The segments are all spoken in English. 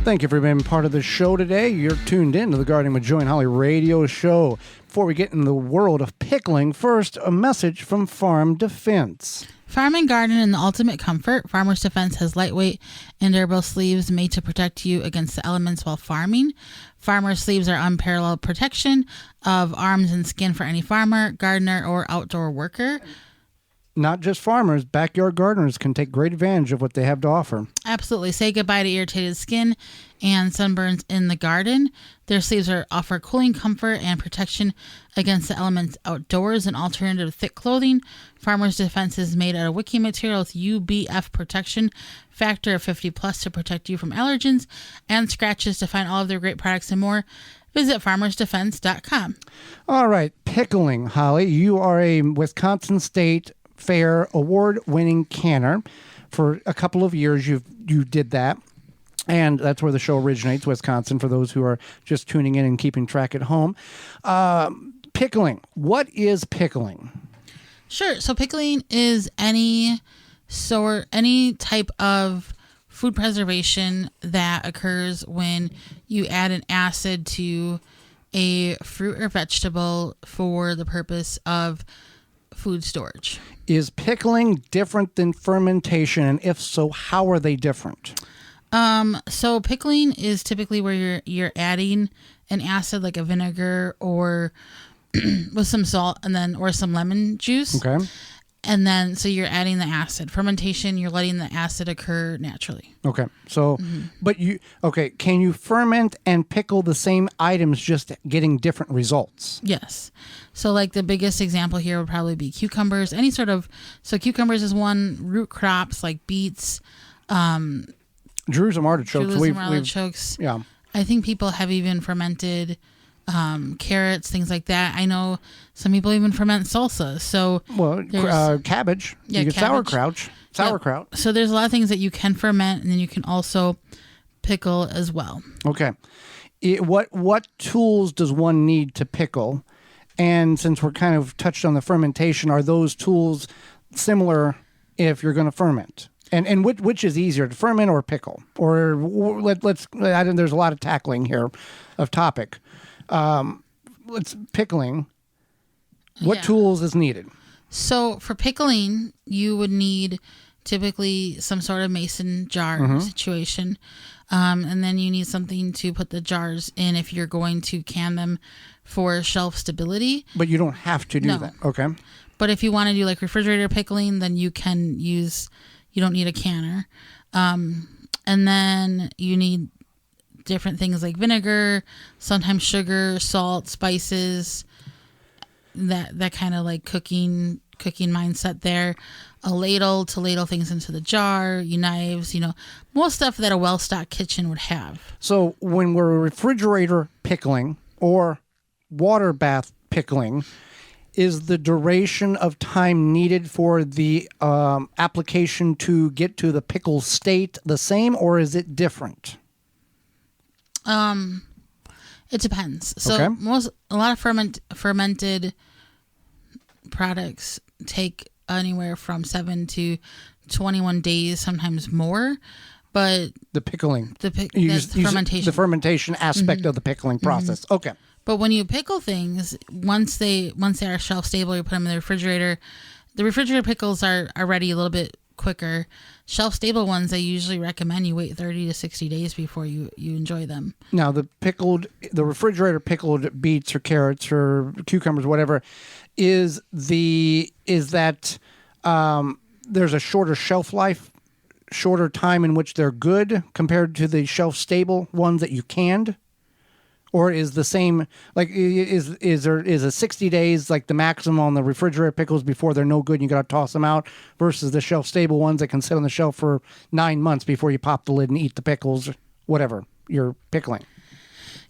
Thank you for being part of the show today. You're tuned in to the Gardening with Joy and Holly radio show. Before we get in the world of pickling, first, a message from Farm Defense. Farm and garden in the ultimate comfort. Farmer's Defense has lightweight and durable sleeves made to protect you against the elements while farming. Farmer's sleeves are unparalleled protection of arms and skin for any farmer, gardener, or outdoor worker. Not just farmers, backyard gardeners can take great advantage of what they have to offer. Absolutely. Say goodbye to irritated skin and sunburns in the garden. Their sleeves offer cooling comfort and protection against the elements outdoors. An alternative to thick clothing. Farmer's Defense is made out of wicking material with UBF protection factor of 50 plus to protect you from allergens and scratches. To find all of their great products and more, visit farmersdefense.com. All right, pickling, Holly. You are a Wisconsin State Fair award-winning canner. For a couple of years, you did that, and that's where the show originates, Wisconsin, for those who are just tuning in and keeping track at home. Pickling. What is pickling? Sure. So pickling is any type of food preservation that occurs when you add an acid to a fruit or vegetable for the purpose of food storage. Is pickling different than fermentation? And if so, how are they different? So pickling is typically where you're adding an acid like a vinegar or with some salt or some lemon juice. Okay. And then, so you're adding the acid. Fermentation, you're letting the acid occur naturally. Okay. So, can you ferment and pickle the same items, just getting different results? Yes. So, like the biggest example here would probably be cucumbers. So cucumbers is one. Root crops like beets. Jerusalem artichokes. Yeah. I think people have even fermented carrots, things like that. I know some people even ferment salsa. So cabbage. Yeah, you get cabbage. sauerkraut. So there's a lot of things that you can ferment, and then you can also pickle as well. Okay. What tools does one need to pickle? And since we're kind of touched on the fermentation, are those tools similar if you're going to ferment? And which is easier, to ferment or pickle? Or there's a lot of tackling here of topic. Pickling. What tools is needed? So for pickling, you would need typically some sort of mason jar situation. And then you need something to put the jars in if you're going to can them for shelf stability. But you don't have to do that. Okay. But if you want to do like refrigerator pickling, then you don't need a canner. And then you need different things like vinegar, sometimes sugar, salt, spices, that kind of like cooking mindset there. A ladle to ladle things into the jar, knives, most stuff that a well-stocked kitchen would have. So when we're refrigerator pickling or water bath pickling, is the duration of time needed for the application to get to the pickle state the same, or is it different? It depends. So a lot of fermented products take anywhere from 7 to 21 days, sometimes more. But the pickling, fermentation, the fermentation aspect of the pickling process. Okay. But when you pickle things, once they are shelf stable, you put them in the refrigerator. The refrigerator pickles are ready a little bit quicker. Shelf stable ones, I usually recommend you wait 30 to 60 days before you enjoy them. Now, the refrigerator pickled beets or carrots or cucumbers, whatever, there's a shorter shelf life, shorter time in which they're good compared to the shelf stable ones that you canned? Or is the same, like, is a 60 days like the maximum on the refrigerator pickles before they're no good and you got to toss them out, versus the shelf stable ones that can sit on the shelf for 9 months before you pop the lid and eat the pickles, whatever you're pickling?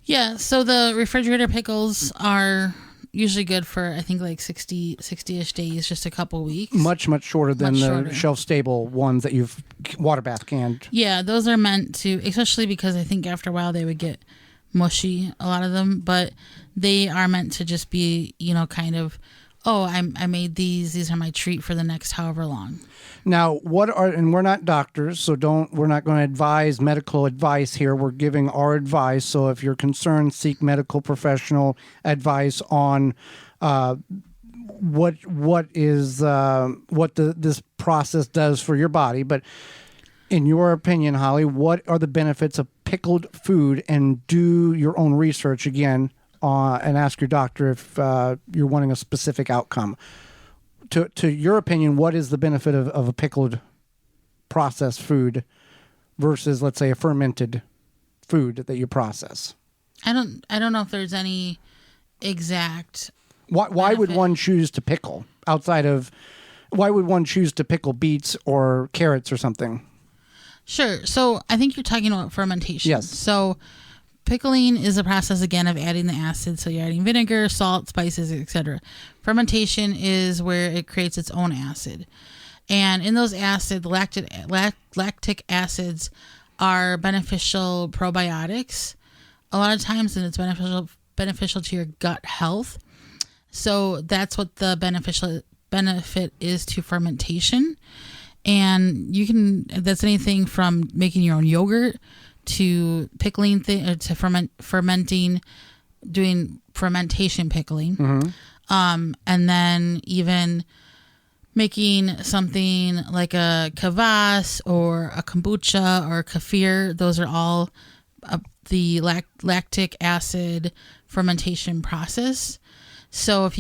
Yeah, so the refrigerator pickles are usually good for, I think, like 60-ish days, just a couple weeks. Much shorter than the shelf stable ones that you've water bath canned. Yeah, those are meant to, especially because I think after a while they would get mushy, a lot of them, but they are meant to just be, kind of oh, I made these are my treat for the next however long. Now, and we're not doctors, so we're not going to advise medical advice here. We're giving our advice. So if you're concerned, seek medical professional advice on what this process does for your body. But in your opinion, Holly, what are the benefits of pickled food? And do your own research again and ask your doctor if you're wanting a specific outcome. To your opinion, what is the benefit of a pickled processed food versus, let's say, a fermented food that you process? I don't know if there's any exact. Why would one choose to pickle outside of? Why would one choose to pickle beets or carrots or something? Sure. So I think you're talking about fermentation. Yes. So pickling is a process, again, of adding the acid. So you're adding vinegar, salt, spices, etc. Fermentation is where it creates its own acid. And in those acids, lactic acids are beneficial probiotics a lot of times, and it's beneficial to your gut health. So that's what the benefit is to fermentation. And that's anything from making your own yogurt to pickling to fermenting, doing fermentation pickling. Mm-hmm. And then even making something like a kvass or a kombucha or kefir. Those are all the lactic acid fermentation process. So if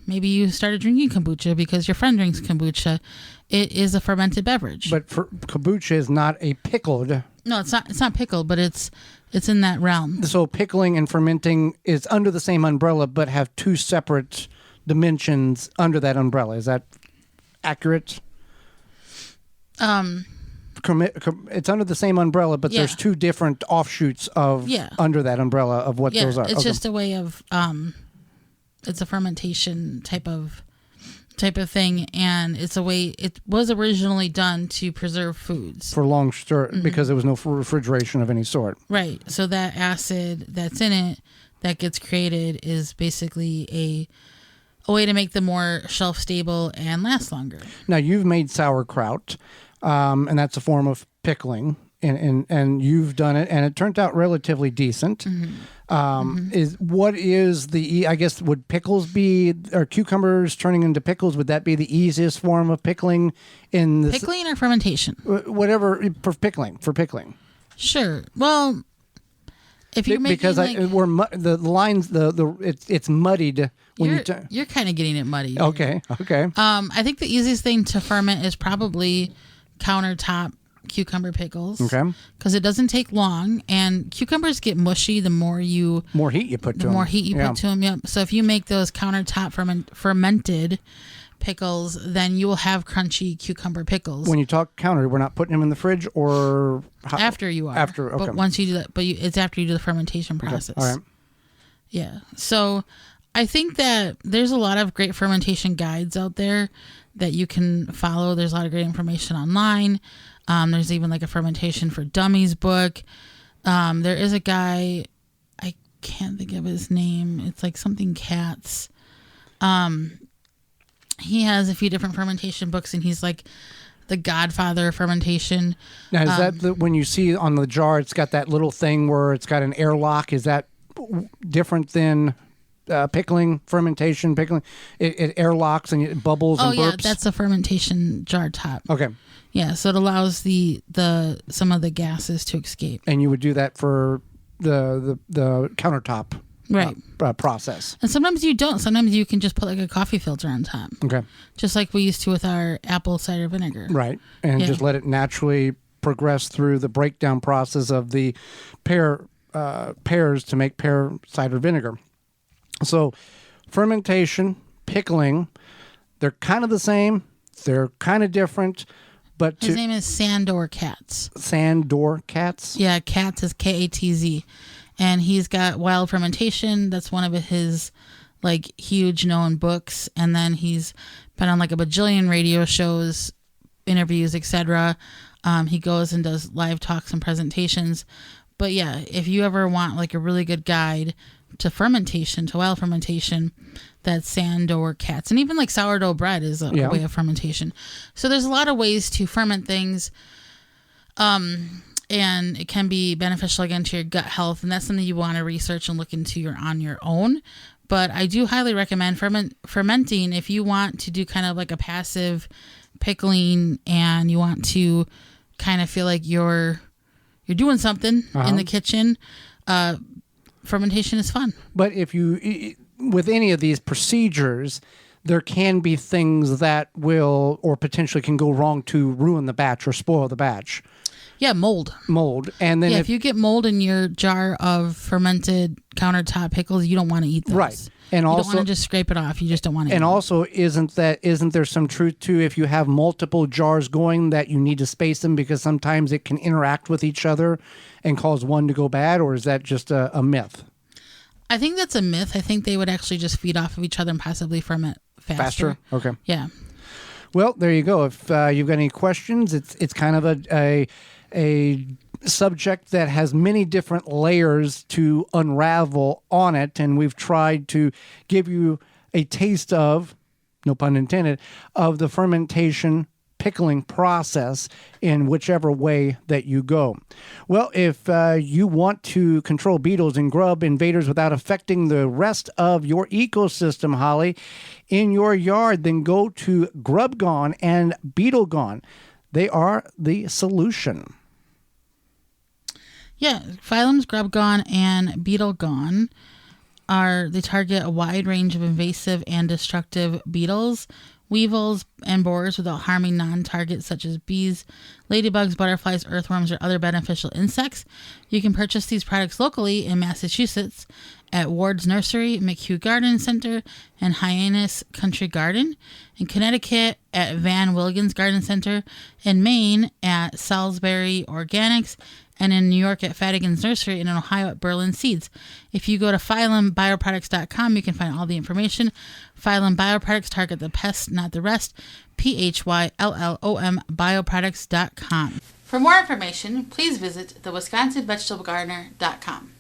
maybe you started drinking kombucha because your friend drinks kombucha, it is a fermented beverage. But kombucha is not a pickled. No, it's not. It's not pickled, but it's in that realm. So pickling and fermenting is under the same umbrella, but have two separate dimensions under that umbrella. Is that accurate? It's under the same umbrella, but there's two different offshoots of under that umbrella of what those are. It's just a way of it's a fermentation type of thing, and it's a way it was originally done to preserve foods for long because there was no refrigeration of any sort. Right. So that acid that's in it that gets created is basically a way to make them more shelf stable and last longer. Now you've made sauerkraut, and that's a form of pickling. And you've done it, and it turned out relatively decent. Mm-hmm. I guess would pickles be, or cucumbers turning into pickles? Would that be the easiest form of pickling in this? Pickling or fermentation? Whatever for pickling. Sure. Well, if you're making the lines it's muddied when you're kind of getting it muddied. Okay. I think the easiest thing to ferment is probably countertop cucumber pickles. Okay. Because it doesn't take long, and cucumbers get mushy the more heat you put to them. Yep. So if you make those countertop fermented pickles, then you will have crunchy cucumber pickles. When you talk counter, we're not putting them in the fridge or after you are. After, okay. But once you do that, it's after you do the fermentation process. Okay. All right. Yeah. So I think that there's a lot of great fermentation guides out there that you can follow. There's a lot of great information online. There's even like a fermentation for dummies book. There is a guy, I can't think of his name. It's like something Katz. He has a few different fermentation books, and he's like the godfather of fermentation. Now, is that when you see on the jar, it's got that little thing where it's got an airlock? Is that different than pickling? It airlocks and it bubbles and burps? Oh, yeah, that's a fermentation jar top. Okay. Yeah, so it allows some of the gases to escape. And you would do that for the countertop process. And sometimes you don't. Sometimes you can just put like a coffee filter on top. Okay. Just like we used to with our apple cider vinegar. Right. And just let it naturally progress through the breakdown process of the pears to make pear cider vinegar. So fermentation, pickling, they're kind of the same. They're kind of different. But his name is Sandor Katz. Sandor Katz? Yeah, Katz is Katz. And he's got Wild Fermentation. That's one of his like huge known books. And then he's been on like a bajillion radio shows, interviews, etc. He goes and does live talks and presentations. But yeah, if you ever want like a really good guide to fermentation, to wild fermentation, that's sand or cats. And even like sourdough bread is a way of fermentation. So there's a lot of ways to ferment things. And it can be beneficial again to your gut health. And that's something you want to research and look into on your own. But I do highly recommend fermenting if you want to do kind of like a passive pickling and you want to kind of feel like you're doing something in the kitchen. Fermentation is fun. But if you, with any of these procedures, there can be things that will or potentially can go wrong to ruin the batch or spoil the batch. Yeah, mold. And then if you get mold in your jar of fermented countertop pickles, you don't want to eat those. Right. And you also, don't want to just scrape it off. You just don't want to eat And them. also, isn't there some truth to if you have multiple jars going that you need to space them because sometimes it can interact with each other and cause one to go bad, or is that just a myth? I think that's a myth. I think they would actually just feed off of each other and possibly ferment faster. Okay. Yeah. Well, there you go. If you've got any questions, it's kind of a subject that has many different layers to unravel on it, and we've tried to give you a taste of, no pun intended, of the fermentation pickling process in whichever way that you go. Well, if you want to control beetles and grub invaders without affecting the rest of your ecosystem, Holly, in your yard, then go to Grub Gone and Beetle Gone. They are the solution. Yeah, Phylums Grub Gone and Beetle Gone they target a wide range of invasive and destructive beetles, weevils, and borers without harming non-targets such as bees, ladybugs, butterflies, earthworms, or other beneficial insects. You can purchase these products locally in Massachusetts at Ward's Nursery, McHugh Garden Center, and Hyannis Country Garden. In Connecticut at Van Willigens Garden Center. In Maine at Salisbury Organics. And in New York at Fadigan's Nursery, and in Ohio at Berlin Seeds. If you go to phyllumbioproducts.com, you can find all the information. Phylum Bioproducts target the pests, not the rest. PHYLLOM bioproducts.com. For more information, please visit thewisconsinvegetablegardener.com.